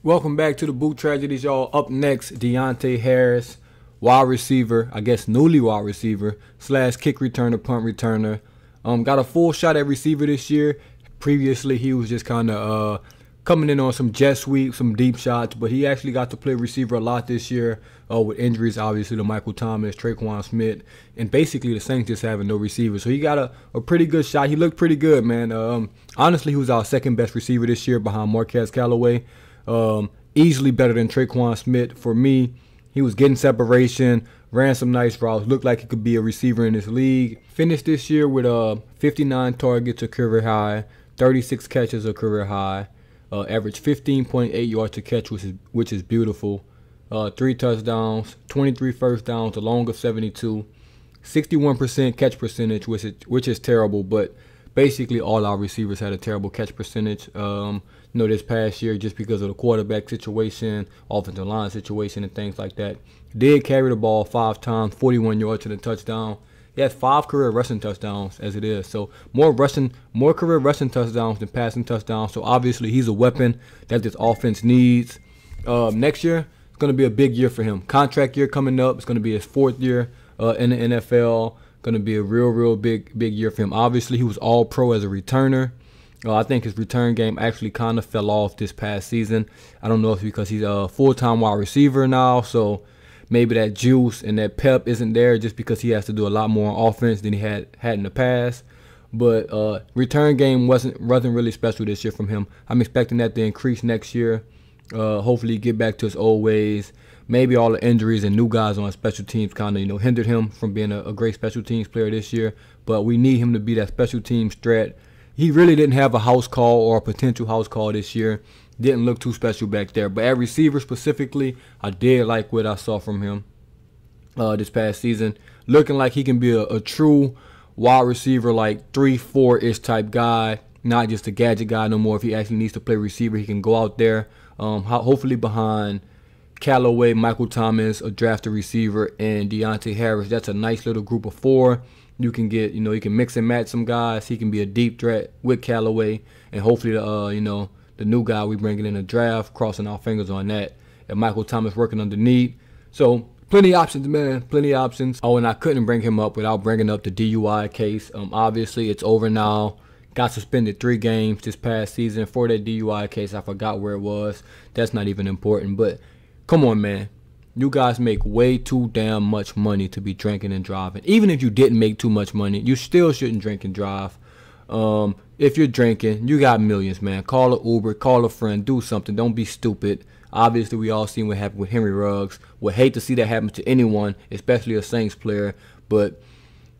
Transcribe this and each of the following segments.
Welcome back to the Boot Tragedies, y'all. Up next, Deonte Harris, wide receiver, I guess newly wide receiver, / kick returner, punt returner. Got a full shot at receiver this year. Previously, he was just kind of coming in on some jet sweeps, some deep shots, but he actually got to play receiver a lot this year with injuries, obviously, to Michael Thomas, Traquan Smith, and basically the Saints just having no receivers. So he got a pretty good shot. He looked pretty good, man. Honestly, he was our second best receiver this year behind Marquez Callaway. Easily better than Traquan Smith. For me, he was getting separation, ran some nice routes, looked like he could be a receiver in this league. Finished this year with 59 targets, a career high, 36 catches, a career high, averaged 15.8 yards to catch, which is beautiful. 3 touchdowns, 23 first downs, a long of 72, 61% catch percentage, which is terrible, but basically all our receivers had a terrible catch percentage. This past year, just because of the quarterback situation, offensive line situation, and things like that. Did carry the ball 5 times, 41 yards to the touchdown. He has 5 career rushing touchdowns as it is. So more career rushing touchdowns than passing touchdowns. So obviously he's a weapon that this offense needs. Next year, it's going to be a big year for him. Contract year coming up. It's going to be his 4th year in the NFL. Going to be a real big year for him. Obviously, he was all pro as a returner. I think his return game actually kind of fell off this past season. I don't know if it's because he's a full-time wide receiver now, so maybe that juice and that pep isn't there just because he has to do a lot more on offense than he had in the past. But return game wasn't really special this year from him. I'm expecting that to increase next year. Hopefully get back to his old ways. Maybe all the injuries and new guys on special teams kind of hindered him from being a great special teams player this year. But we need him to be that special teams threat. He really didn't have a house call or a potential house call this year. Didn't look too special back there. But at receiver specifically, I did like what I saw from him this past season. Looking like he can be a true wide receiver, like 3-4-ish type guy. Not just a gadget guy no more. If he actually needs to play receiver, he can go out there. Hopefully behind Callaway, Michael Thomas, a drafted receiver, and Deonte Harris. That's a nice little group of 4. You can get, you can mix and match some guys. He can be a deep threat with Callaway, and hopefully the new guy we bringing in the draft, crossing our fingers on that. And Michael Thomas working underneath. So plenty of options, man. Plenty of options. Oh, and I couldn't bring him up without bringing up the DUI case. Obviously it's over now. Got suspended 3 games this past season for that DUI case. I forgot where it was. That's not even important. But come on, man. You guys make way too damn much money to be drinking and driving. Even if you didn't make too much money, you still shouldn't drink and drive. If you're drinking, you got millions, man. Call an Uber, call a friend, do something. Don't be stupid. Obviously, we all seen what happened with Henry Ruggs. Would hate to see that happen to anyone, especially a Saints player. But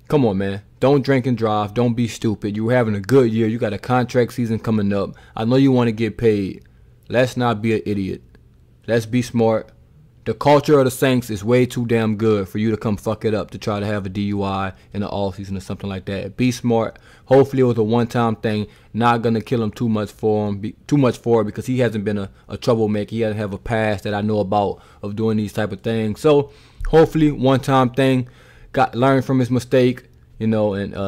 come on, man. Don't drink and drive. Don't be stupid. You're having a good year. You got a contract season coming up. I know you want to get paid. Let's not be an idiot. Let's be smart. The culture of the Saints is way too damn good for you to come fuck it up to try to have a DUI in the offseason or something like that. Be smart. Hopefully it was a one-time thing. Not going to kill him too much for it because he hasn't been a troublemaker. He doesn't have a past that I know about of doing these type of things. So hopefully one-time thing. Learn from his mistake, and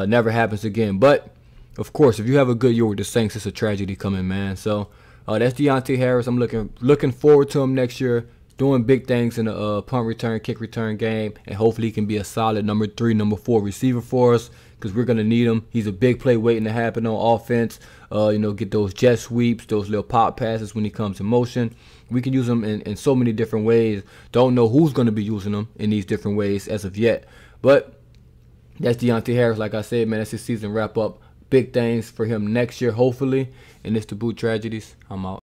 never happens again. But, of course, if you have a good year with the Saints, it's a tragedy coming, man. So that's Deonte Harris. I'm looking forward to him next year. Doing big things in the punt return, kick return game, and hopefully he can be a solid number 3, number 4 receiver for us because we're going to need him. He's a big play waiting to happen on offense. Get those jet sweeps, those little pop passes when he comes in motion. We can use him in so many different ways. Don't know who's going to be using him in these different ways as of yet. But that's Deonte Harris. Like I said, man, that's his season wrap up. Big things for him next year, hopefully. And it's the Boot Tragedies. I'm out.